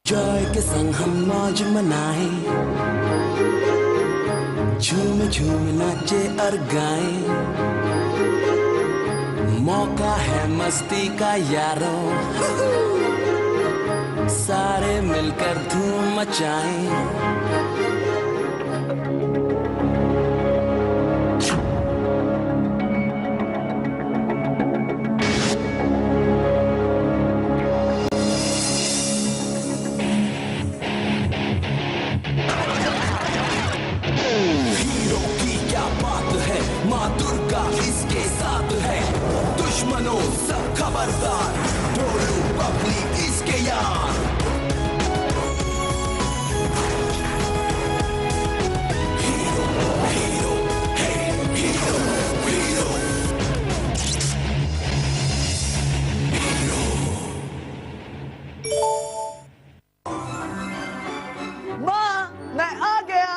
Joy के संग हम मौज मनाए, झूम झूम नाचे और गाए, मौका है मस्ती का यारों, सारे मिलकर धूम मचाएं। माँ दुर्गा इसके साथ है, दुश्मनों सब खबरदार, ढोलू बबली इसके यार। हीरो हीरो हीरो हीरो माँ, मैं आ गया।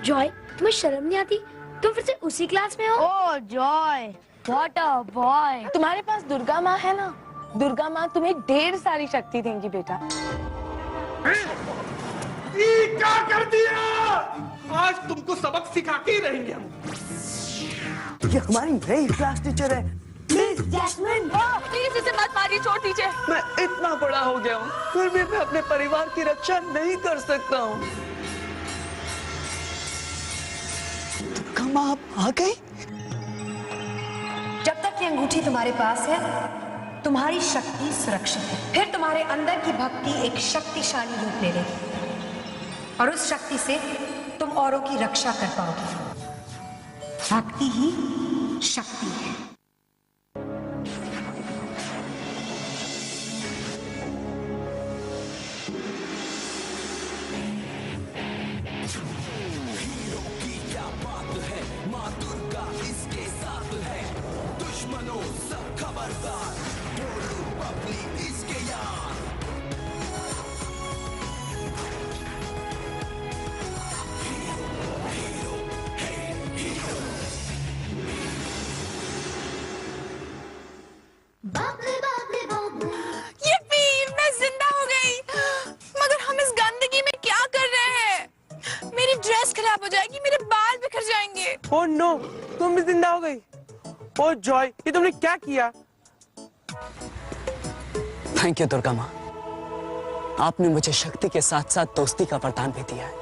जॉय, तुम्हें शर्म नहीं आती? तुम फिर से उसी क्लास में हो? ओह जॉय, व्हाट अ बॉय। तुम्हारे पास दुर्गा माँ है ना, दुर्गा माँ तुम्हें ढेर सारी शक्ति देंगी बेटा। ये क्या कर दिया? आज तुमको सबक सिखा के ही रहेंगे हम। ये हमारी नई क्लास टीचर है। प्लीज जैस्मिन, प्लीज इसे मत मारिए, छोड़ दीजिए। मैं इतना बड़ा हो गया हूँ, फिर भी मैं अपने परिवार की रक्षा नहीं कर सकता हूँ। माँ, आप आ गई? जब तक ये अंगूठी तुम्हारे पास है, तुम्हारी शक्ति सुरक्षित है। फिर तुम्हारे अंदर की भक्ति एक शक्तिशाली रूप ले लेगी और उस शक्ति से तुम औरों की रक्षा कर पाओगे। भक्ति ही शक्ति है। माँ दुर्गा इसके साथ है, दुश्मनों सब खबरदार, ढोलू बबली इसके यार। हीरो हीरो यप्पी, मैं जिंदा हो गई। मगर हम इस गंदगी में क्या कर रहे हैं? मेरी ड्रेस खराब हो जाएगी, मेरे बाल बिखर जाएंगे। ओह नो, तुम भी जिंदा हो गई। ओह जॉय, ये तुमने क्या किया? थैंक यू दुर्गा माँ, आपने मुझे शक्ति के साथ साथ दोस्ती का वरदान भी दिया है।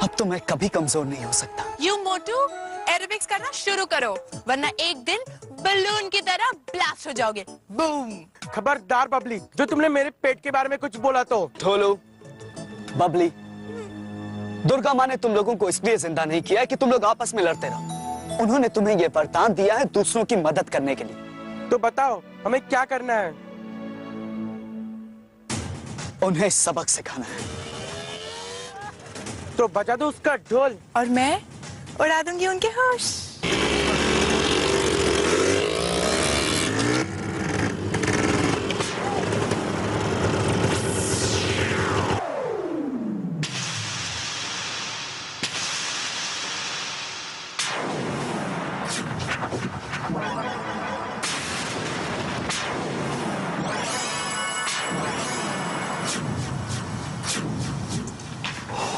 अब तो मैं कभी कमजोर नहीं हो सकता। यू मोटू, एरोबिक्स करना शुरू करो, वरना एक दिन बलून की तरह ब्लास्ट हो जाओगे। बूम। खबरदार बबली, जो तुमने मेरे पेट के बारे में कुछ बोला तो। ढोलू बबली, दुर्गा माँ ने तुम लोगों को इसलिए जिंदा नहीं किया है कि तुम लोग आपस में लड़ते रहो। उन्होंने तुम्हें यह वरदान दिया है दूसरों की मदद करने के लिए। तो बताओ हमें क्या करना है? उन्हें सबक सिखाना है। तो बजा दो उसका ढोल। और मैं उड़ा दूंगी उनके होश।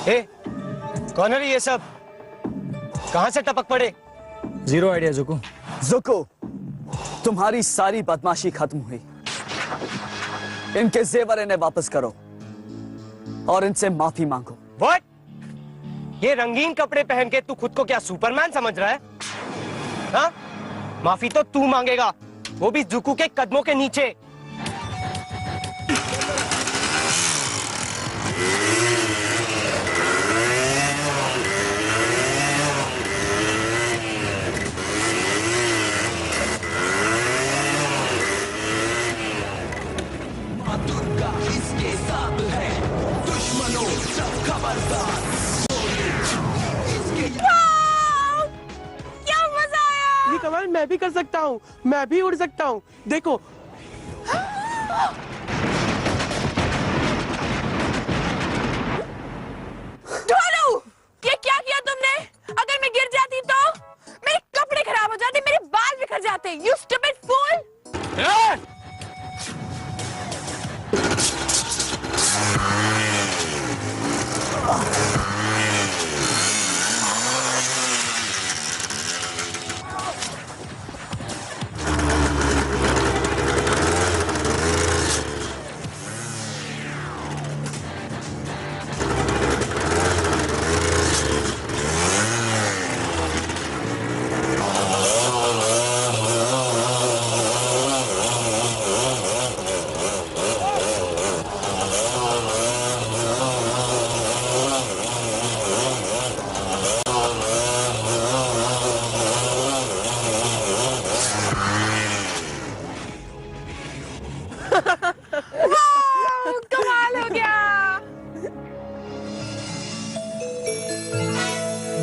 ए, कौन है ये सब? कहां से टपक पड़े? Zero idea जुकू। जुकू, तुम्हारी सारी बदमाशी खत्म हुई। इनके जेवर इन्हें वापस करो और इनसे माफी मांगो। What? ये रंगीन कपड़े पहन के तू खुद को क्या सुपरमैन समझ रहा है? हाँ? माफी तो तू मांगेगा, वो भी जुकू के कदमों के नीचे। दुर्गा इसके साथ है, दुश्मनों सब खबरदार, इसके क्या मजा आया। ये कमाल मैं भी कर सकता हूँ, मैं भी उड़ सकता हूँ। देखो ढोलू, ये क्या किया तुमने? अगर मैं गिर जाती तो मेरे कपड़े खराब हो जाते, मेरे बाल बिखर जाते। You stupid fool! कमाल हो गया।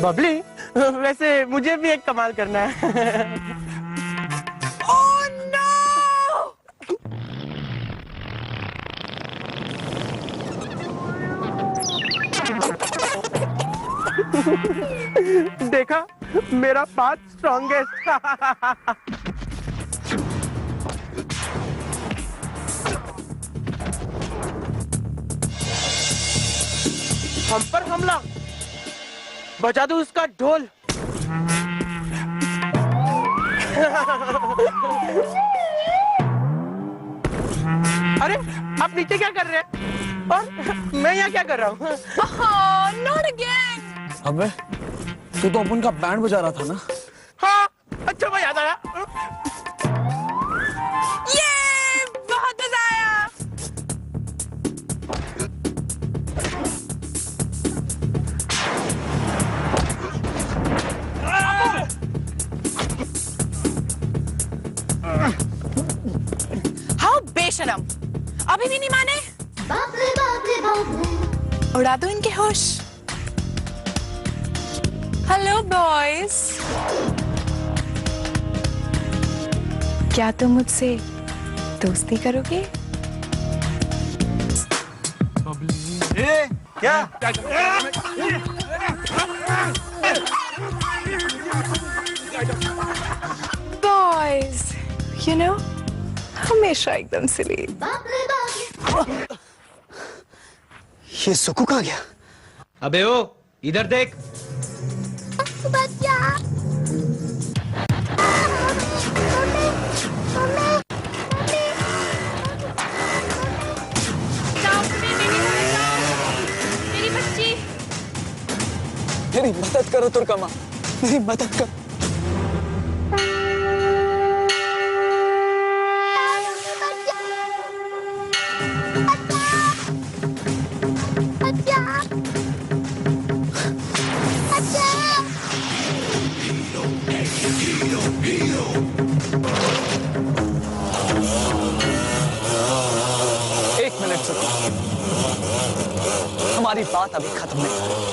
बबली, वैसे मुझे भी एक कमाल करना है। Oh no! देखा, मेरा पाथ स्ट्रॉन्गेस्ट। हम पर हमला, बजा दो उसका ढोल। अरे, आप नीचे क्या कर रहे हैं? और मैं यहाँ क्या कर रहा हूँ? Not again! अबे तू तो अपन का बैंड बजा रहा था ना। हाँ, अच्छा मैं याद आया। ये बहुत मजा आया। हाँ बेशरम, अभी भी नहीं माने? उड़ा दो इनके होश। हेलो बॉयज, क्या तुम मुझसे दोस्ती करोगे? क्या? बॉयज, यू नो, हमेशा एकदम सिली। ये सुकू कहाँ गया? अबे ओ, इधर देख। मेरी बच्ची। मेरी मदद करो तुर्कमा, मेरी मदद कर। एक मिनट सुकू, हमारी बात अभी खत्म नहीं।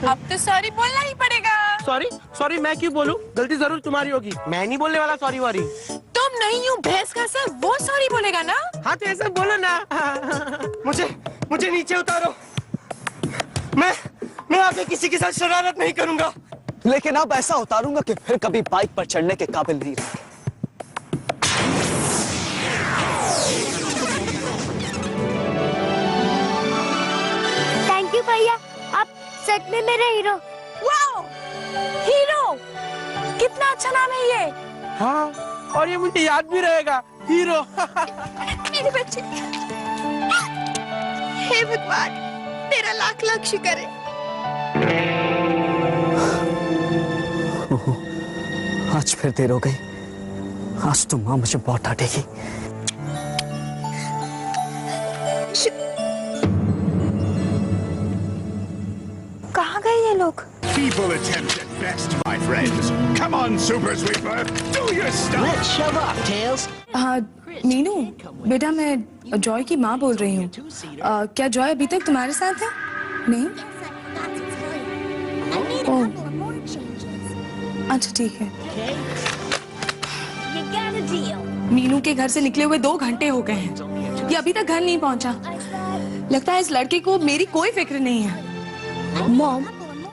अब तो सॉरी बोलना ही पड़ेगा। सॉरी मैं क्यों बोलूं? गलती जरूर तुम्हारी होगी, मैं नहीं बोलने वाला सॉरी वारी। तुम नहीं हूँ भैंस का सर, वो सॉरी बोलेगा ना। हाँ तो ऐसा बोलो ना। मुझे नीचे उतारो। मैं आगे किसी के साथ शरारत नहीं करूंगा। लेकिन अब ऐसा उतारूंगा कि फिर कभी बाइक पर चढ़ने के काबिल नहीं रहे। थैंक यू भैया, आप सच में मेरे हीरो। वाओ, हीरो, कितना अच्छा नाम है ये। हाँ, और ये मुझे याद भी रहेगा, हीरो। मेरे बच्चे, हे भगवान, तेरा लाख लाख शुक्र है। आज फिर देर हो गई। आज तो माँ मुझे बहुत डांटेगी। कहाँ गए ये लोग? Feeble attempt at best, my friends. Come on, Super Sweeper, do your stuff. Let's shove off, Tails. हाँ मीनू, बेटा मैं जॉय की माँ बोल रही हूँ। क्या जॉय अभी तक तुम्हारे साथ है? नहीं? ओह, अच्छा ठीक है। मीनू के घर से निकले हुए 2 घंटे हो गए हैं, ये अभी तक घर नहीं पहुँचा। लगता है इस लड़के को मेरी कोई फिक्र नहीं है। मॉम,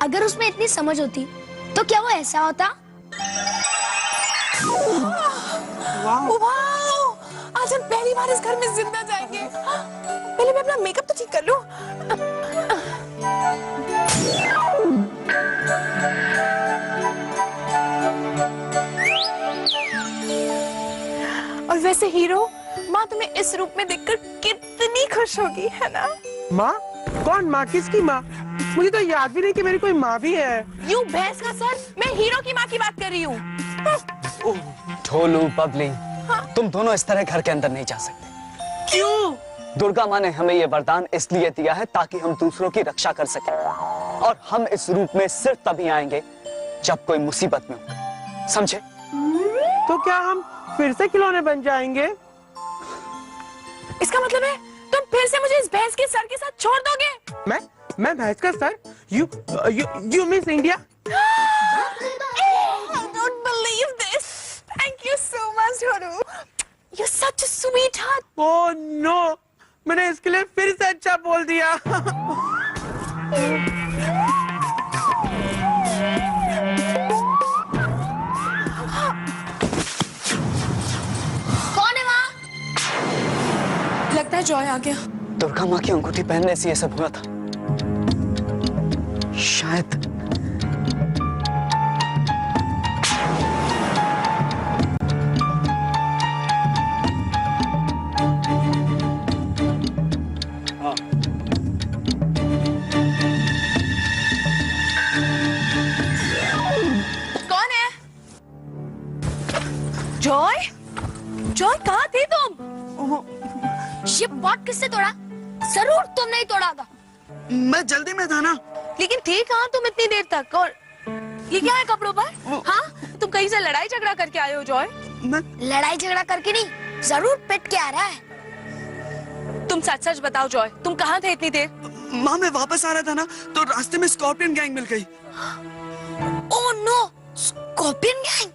अगर उसमें इतनी समझ होती तो क्या वो ऐसा होता? वाह! आज हम पहली बार इस घर में जिंदा जाएंगे। पहले मैं अपना मेकअप तो ठीक कर लूं। और वैसे हीरो, माँ तुम्हें इस रूप में देखकर कितनी खुश होगी, है ना? माँ? कौन माँ? किसकी माँ? मुझे तो याद भी नहीं कि मेरी कोई माँ भी है। यूं भैंस का सर, मैं हीरो की माँ की बात कर रही हूँ। ढोलू, बबली, तुम दोनों इस तरह घर के अंदर नहीं जा सकते। क्यों? दुर्गा माँ ने हमें ये वरदान इसलिए दिया है ताकि हम दूसरों की रक्षा कर सकें, और हम इस रूप में सिर्फ तभी आएंगे जब कोई मुसीबत में हो, समझे? तो क्या हम फिर से खिलौने बन जाएंगे? इसका मतलब है तुम फिर से मुझे इस भैंस के सर के साथ छोड़ दोगे? मैं भैंस का sir? You miss India? I don't believe this. Thank you so much, Dhonu. You're such a sweetheart. Oh no! मैंने इसके लिए फिर से अच्छा बोल दिया। कौन है वहाँ? लगता है जॉय आ गया। दुर्गा माँ की अंगूठी पहनने से ये सब हुआ था शायद। कौन है? जॉय? जॉय कहाँ थे तुम? ये पॉट किसने तोड़ा? जरूर तुम नहीं तोड़ा था। मैं जल्दी में था ना। लेकिन थे कहाँ तुम इतनी देर तक? और ये क्या है कपड़ों पर? हाँ, तुम कहीं से लड़ाई झगड़ा करके आए हो जॉय? लड़ाई झगड़ा करके नहीं, जरूर पिट के आ रहा है। तुम सच सच बताओ जॉय, तुम कहाँ थे इतनी देर? माँ, मैं वापस आ रहा था ना, तो रास्ते में स्कॉर्पियन गैंग मिल गई। Oh no, scorpion gang?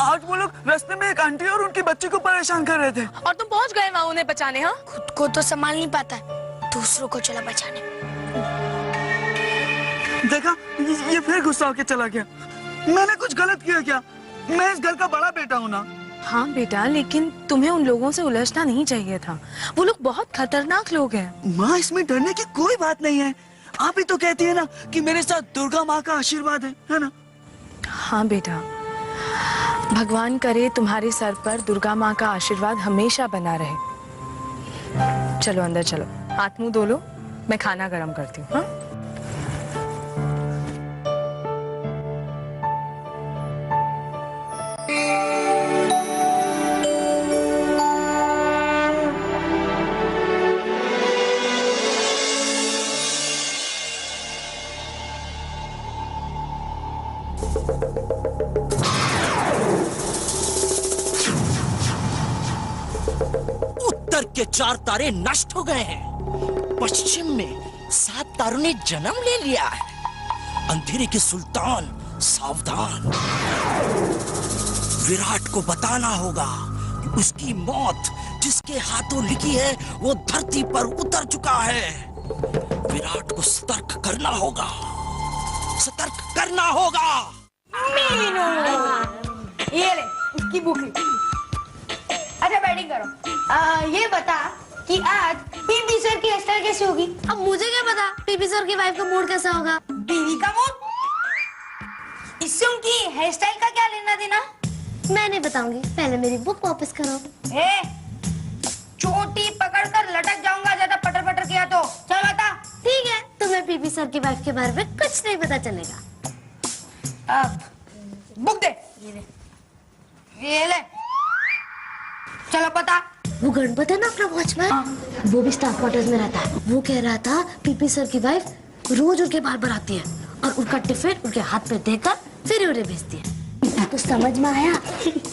आज वो लोग रास्ते में एक आंटी और उनकी बच्ची को परेशान कर रहे थे। और तुम पहुँच गए वहाँ उन्हें बचाने? हाँ, खुद को तो संभाल नहीं पाता, दूसरों को चला बचाने। देखा, ये फिर गुस्सा होके चला गया। मैंने कुछ गलत किया क्या? मैं इस घर का बड़ा बेटा हूँ ना। हाँ बेटा, लेकिन तुम्हें उन लोगों से उलझना नहीं चाहिए था। वो लोग बहुत खतरनाक लोग हैं। माँ, इसमें डरने की कोई बात नहीं है। आप ही तो कहती है ना कि मेरे साथ दुर्गा माँ का आशीर्वाद है ना? हाँ बेटा, भगवान करे तुम्हारे सर पर दुर्गा माँ का आशीर्वाद हमेशा बना रहे। चलो अंदर चलो, हाथ मुंह धो लो, मैं खाना गरम करती हूँ। हाँ? उत्तर के 4 तारे नष्ट हो गए हैं, पश्चिम में 7 तारों ने जन्म ले लिया है। अंधेरे के सुल्तान सावधान, विराट को बताना होगा कि उसकी मौत जिसके हाथों लिखी है वो धरती पर उतर चुका है। विराट को सतर्क करना होगा, सतर्क करना होगा। मीनू, ये ले उसकी बुक। अच्छा बैटिंग करो। ये बता कि आज पीपी सर की हेयर स्टाइल कैसी होगी? अब मुझे क्या पता पीपी सर की वाइफ का मूड कैसा होगा? बीवी का मूड? इससे उनकी हेयर स्टाइल का क्या लेना देना? मैं नहीं बताऊंगी, पहले मेरी बुक वापस करो। चोटी पकड़कर लटक जाऊंगा ज्यादा पटर पटर किया तो। चल बता। ठीक है, तुम्हें पीपी सर की वाइफ के बारे में कुछ नहीं पता चलेगा। अब बुक दे। ये ले। चलो पता। वो गणपत है ना अपना वॉचमैन, वो भी स्टाफ क्वार्टर्स में रहता है। वो कह रहा था पीपी सर की वाइफ रोज उनके बाल बनाती है और उनका टिफिन उनके हाथ पे देकर फिर उन्हें भेजती है। तो समझ में आया,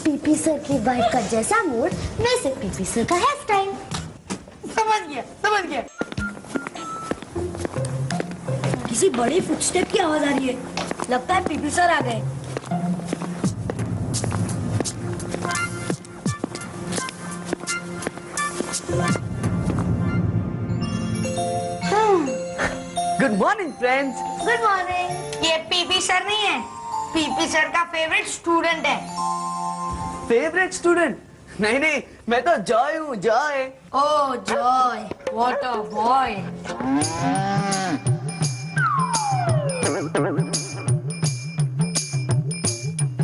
पीपी सर की वाइफ का जैसा मूड वैसे पीपी सर का हेयर स्टाइल। समझ गया, समझ गया। किसी बड़ी फुटस्टेप की आवाज आ रही है, लगता है पीपी सर आ गए। Good morning, friends. Good morning. ये पीपी सर नहीं है, पीपी सर का फेवरेट स्टूडेंट है। Favourite student? नहीं नहीं, मैं तो जॉय हूँ, Joy. Oh Joy, what a boy.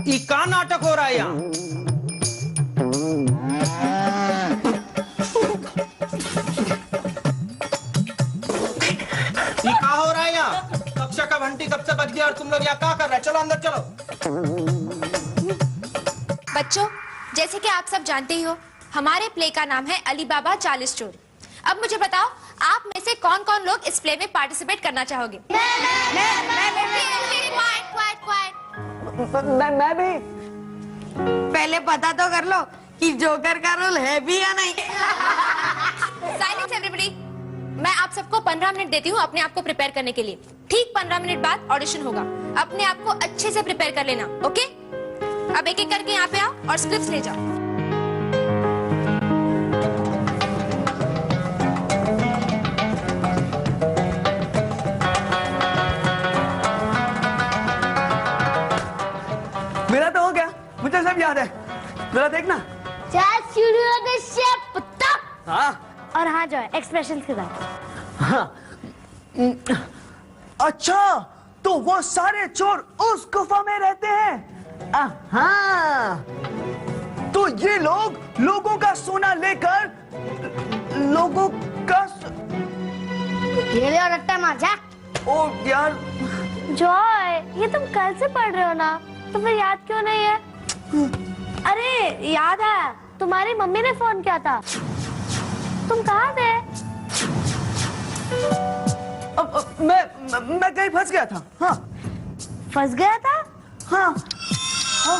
ये का नाटक हो रहा है यहाँ? ये का हो रहा है यहाँ? कक्षा का घंटी कब से बज गया और तुम लोग यहाँ क्या कर रहे हैं? चलो अंदर चलो। बच्चों, जैसे कि आप सब जानते ही हो, हमारे प्ले का नाम है अली बाबा 40 चोर। अब मुझे बताओ, आप में से कौन कौन लोग इस प्ले में पार्टिसिपेट करना चाहोगे? मैं भी। पहले पता तो कर लो कि जोकर का रोल है भी या नहीं। Silence everybody. मैं आप सबको 15 मिनट देती हूँ अपने आप को प्रिपेयर करने के लिए। ठीक 15 मिनट बाद ऑडिशन होगा। अपने आप को अच्छे से प्रिपेयर कर लेना, ओके? अब एक एक करके यहाँ पे आओ और स्क्रिप्ट्स ले जाओ। मेरा तो हो गया, मुझे सब याद है। जरा देखना। हाँ और हाँ जो है एक्सप्रेशन के साथ। हाँ। अच्छा, तो वो सारे चोर उस गुफा में रहते हैं। हाँ, तो ये लोग लोगों का सोना लेकर लोगों का ये ले और रट्टा मार जा। ओ यार जॉय, ये तुम कल से पढ़ रहे हो ना, तो फिर याद क्यों नहीं है? अरे याद है, तुम्हारी मम्मी ने फोन किया था। तुम कहाँ थे? मैं कहीं फंस गया था। हाँ, फंस गया था? हाँ, हाँ।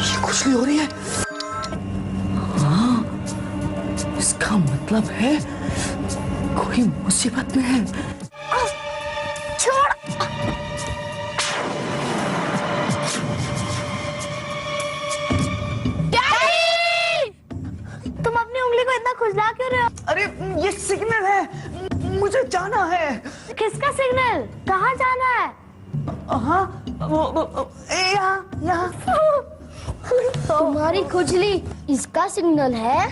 ये खुजली हो रही है। हाँ, इसका मतलब है कोई मुसीबत में है। छोड़। तुम अपनी उंगली को इतना खुजला क्यों रहे हो? अरे ये सिग्नल है, मुझे जाना है। किसका सिग्नल? कहाँ जाना है? हाँ, वो यहाँ। तुम्हारी खुजली इसका सिग्नल है?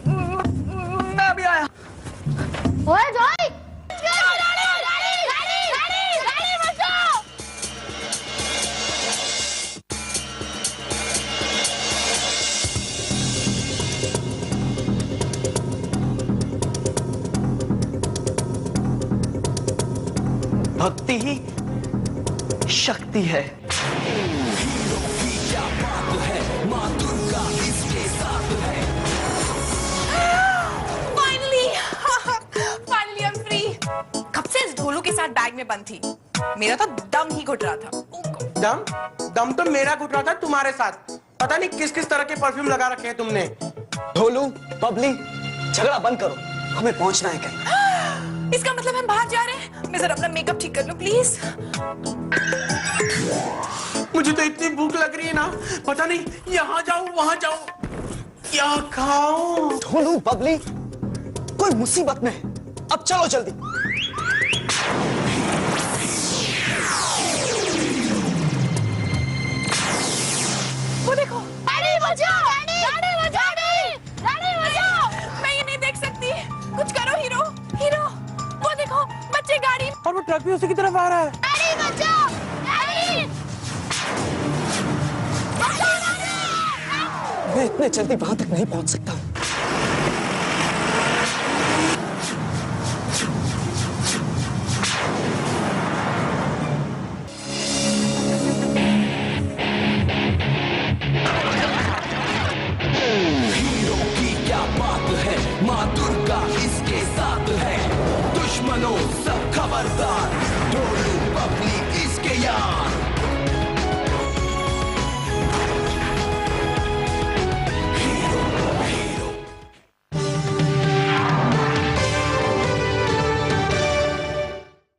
मैं अभी आया। ओए जॉय! भक्ति ही शक्ति है। Finally, finally I'm free. कब से इस ढोलू के साथ बैग में बंद थी? मेरा तो दम ही घुट रहा था। दम तो मेरा घुट रहा था तुम्हारे साथ। पता नहीं किस किस तरह के परफ्यूम लगा रखे हैं तुमने। ढोलू, बबली, झगड़ा बंद करो, हमें पहुंचना है कहीं। इसका मतलब हम बाहर जा रहे हैं। मैं जरा अपना मेकअप ठीक कर लूं प्लीज। मुझे तो इतनी भूख लग रही है ना, पता नहीं यहाँ जाऊं वहां जाऊं, क्या खाऊं? ढोलू, बबली, कोई मुसीबत में है। अब चलो जल्दी। वो देखो, गाड़ी बचाओ, गाड़ी बचाओ। मैं ये नहीं देख सकती। कुछ करो हीरो। वो देखो, बच्चे गाड़ी। और वो ट्रक भी उसी की तरफ आ रहा है। गाड़ी बचाओ, गाड़ी। मैं इतने जल्दी वहां तक नहीं पहुंच सकता।